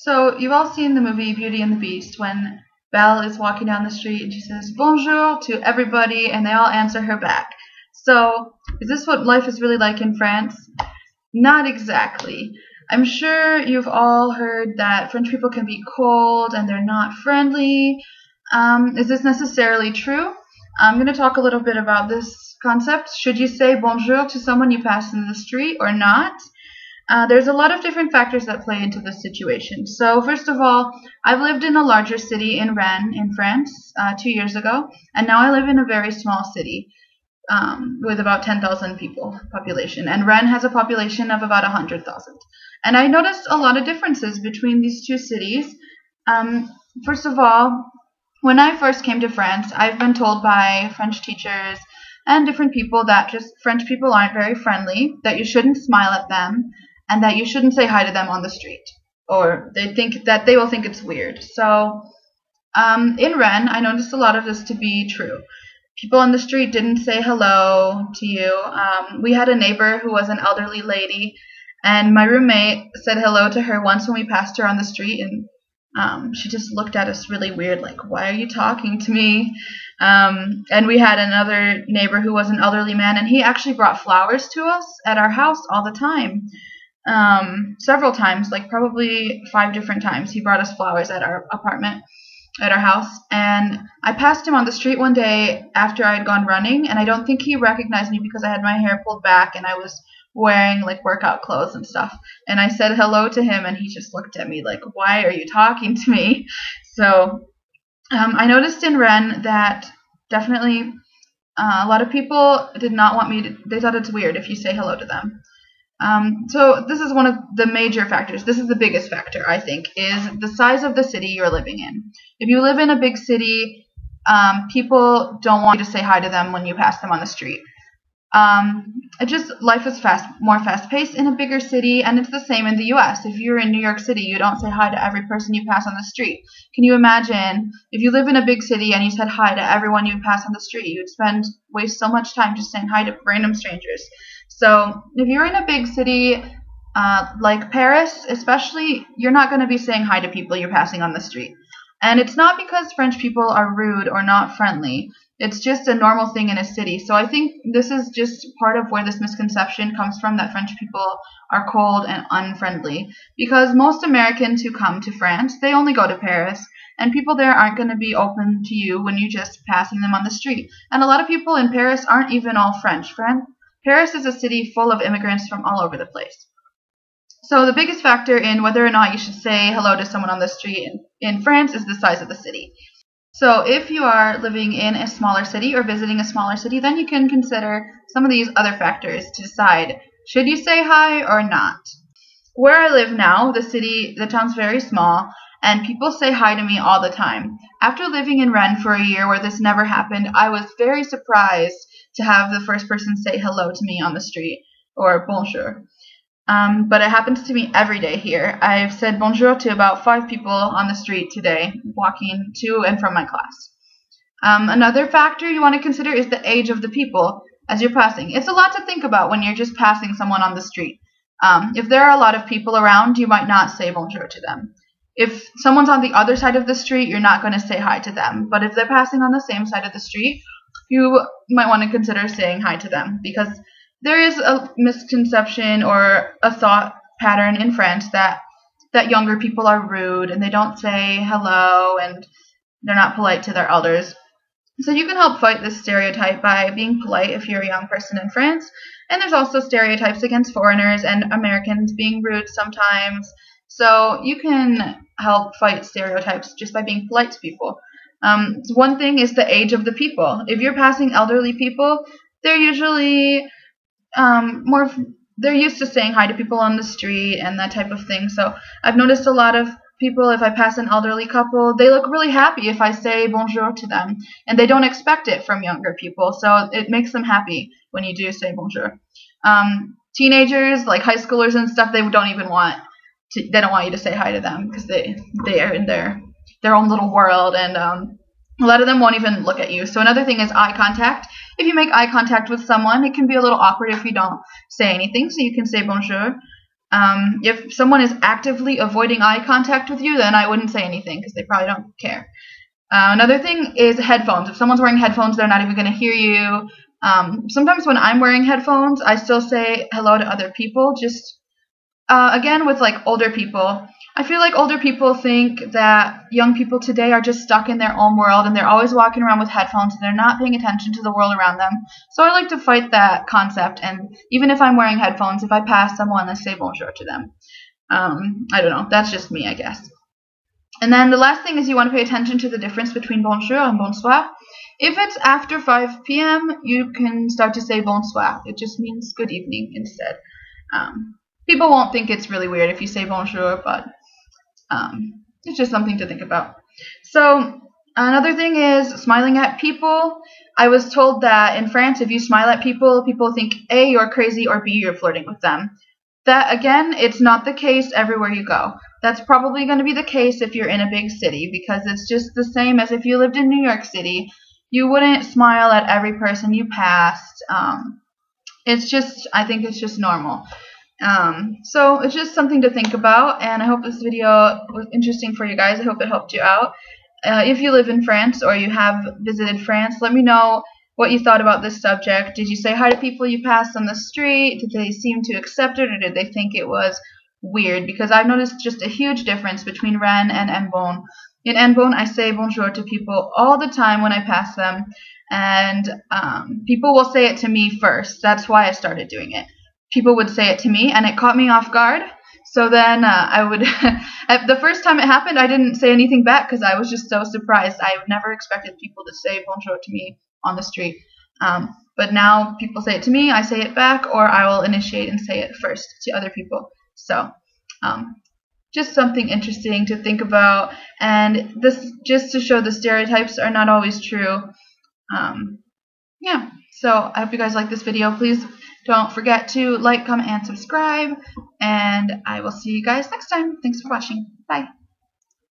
So you've all seen the movie Beauty and the Beast when Belle is walking down the street and she says Bonjour to everybody and they all answer her back. So is this what life is really like in France? Not exactly. I'm sure you've all heard that French people can be cold and they're not friendly. Is this necessarily true? I'm going to talk a little bit about this concept. Should you say bonjour to someone you pass in the street or not? There's a lot of different factors that play into this situation. So first of all, I've lived in a larger city in Rennes in France 2 years ago, and now I live in a very small city with about 10,000 people population, and Rennes has a population of about 100,000. And I noticed a lot of differences between these two cities. First of all, when I first came to France, I've been told by French teachers and different people that just French people aren't very friendly, that you shouldn't smile at them, and that you shouldn't say hi to them on the street, or they will think it's weird. So in Rennes, I noticed a lot of this to be true. People on the street didn't say hello to you. We had a neighbor who was an elderly lady, and my roommate said hello to her once when we passed her on the street, and she just looked at us really weird, like, why are you talking to me? And we had another neighbor who was an elderly man, and he actually brought flowers to us at our house all the time. Several times, like probably 5 different times, he brought us flowers at our apartment, at our house. And I passed him on the street one day after I had gone running, and I don't think he recognized me because I had my hair pulled back and I was wearing like workout clothes and stuff. And I said hello to him, and he just looked at me like, why are you talking to me? So I noticed in Rennes that definitely a lot of people did not want me to, they thought it's weird if you say hello to them. So this is one of the major factors. This is the biggest factor, I think, is the size of the city you're living in. If you live in a big city, people don't want you to say hi to them when you pass them on the street. Life is more fast-paced in a bigger city, and it's the same in the U.S. If you're in New York City, you don't say hi to every person you pass on the street. Can you imagine if you live in a big city and you said hi to everyone you pass on the street? You'd waste so much time just saying hi to random strangers. So if you're in a big city like Paris, especially, you're not going to be saying hi to people you're passing on the street. And it's not because French people are rude or not friendly. It's just a normal thing in a city. So I think this is just part of where this misconception comes from, that French people are cold and unfriendly. Because most Americans who come to France, they only go to Paris, and people there aren't going to be open to you when you're just passing them on the street. And a lot of people in Paris aren't even all French. Paris is a city full of immigrants from all over the place. So the biggest factor in whether or not you should say hello to someone on the street in France is the size of the city. So if you are living in a smaller city or visiting a smaller city, then you can consider some of these other factors to decide, should you say hi or not? Where I live now, the town's very small, and people say hi to me all the time. After living in Rennes for a year where this never happened, I was very surprised to have the first person say hello to me on the street, or bonjour. But it happens to me every day here. I've said bonjour to about 5 people on the street today, walking to and from my class. Another factor you want to consider is the age of the people as you're passing. It's a lot to think about when you're just passing someone on the street. If there are a lot of people around, you might not say bonjour to them. If someone's on the other side of the street, you're not going to say hi to them. But if they're passing on the same side of the street, you might want to consider saying hi to them, because there is a misconception or a thought pattern in France that younger people are rude and they don't say hello and they're not polite to their elders. So you can help fight this stereotype by being polite if you're a young person in France. And there's also stereotypes against foreigners and Americans being rude sometimes. So you can help fight stereotypes just by being polite to people. One thing is the age of the people. If you're passing elderly people, they're usually they're used to saying hi to people on the street and that type of thing. So I've noticed a lot of people, if I pass an elderly couple, they look really happy if I say bonjour to them, and they don't expect it from younger people, so it makes them happy when you do say bonjour. Teenagers, like high schoolers and stuff, they don't want you to say hi to them because they are in their own little world, and a lot of them won't even look at you. So another thing is eye contact. If you make eye contact with someone, it can be a little awkward if you don't say anything, so you can say bonjour. If someone is actively avoiding eye contact with you, then I wouldn't say anything because they probably don't care. Another thing is headphones. If someone's wearing headphones, they're not even going to hear you. Sometimes when I'm wearing headphones, I still say hello to other people. Just again, with like older people, I feel like older people think that young people today are just stuck in their own world and they're always walking around with headphones and they're not paying attention to the world around them. So I like to fight that concept. And even if I'm wearing headphones, if I pass someone, I say bonjour to them. I don't know. That's just me, I guess. And then the last thing is you want to pay attention to the difference between bonjour and bonsoir. If it's after 5 p.m., you can start to say bonsoir. It just means good evening instead. People won't think it's really weird if you say bonjour, but it's just something to think about. So another thing is smiling at people. I was told that in France, if you smile at people, people think A, you're crazy, or B, you're flirting with them. That, again, it's not the case everywhere you go. That's probably going to be the case if you're in a big city, because it's just the same as if you lived in New York City. You wouldn't smile at every person you passed. I think it's just normal. So it's just something to think about, and I hope this video was interesting for you guys. I hope it helped you out. If you live in France or you have visited France, let me know what you thought about this subject. Did you say hi to people you passed on the street? Did they seem to accept it, or did they think it was weird? Because I've noticed just a huge difference between Rennes and Ambon. In Ambon, I say bonjour to people all the time when I pass them, and people will say it to me first. That's why I started doing it. People would say it to me, and it caught me off guard. So then I would, the first time it happened, I didn't say anything back because I was just so surprised. I never expected people to say bonjour to me on the street. But now people say it to me, I say it back, or I will initiate and say it first to other people. So just something interesting to think about. And this just to show the stereotypes are not always true. Yeah, so I hope you guys like this video. Please don't forget to like, comment, and subscribe. And I will see you guys next time. Thanks for watching. Bye.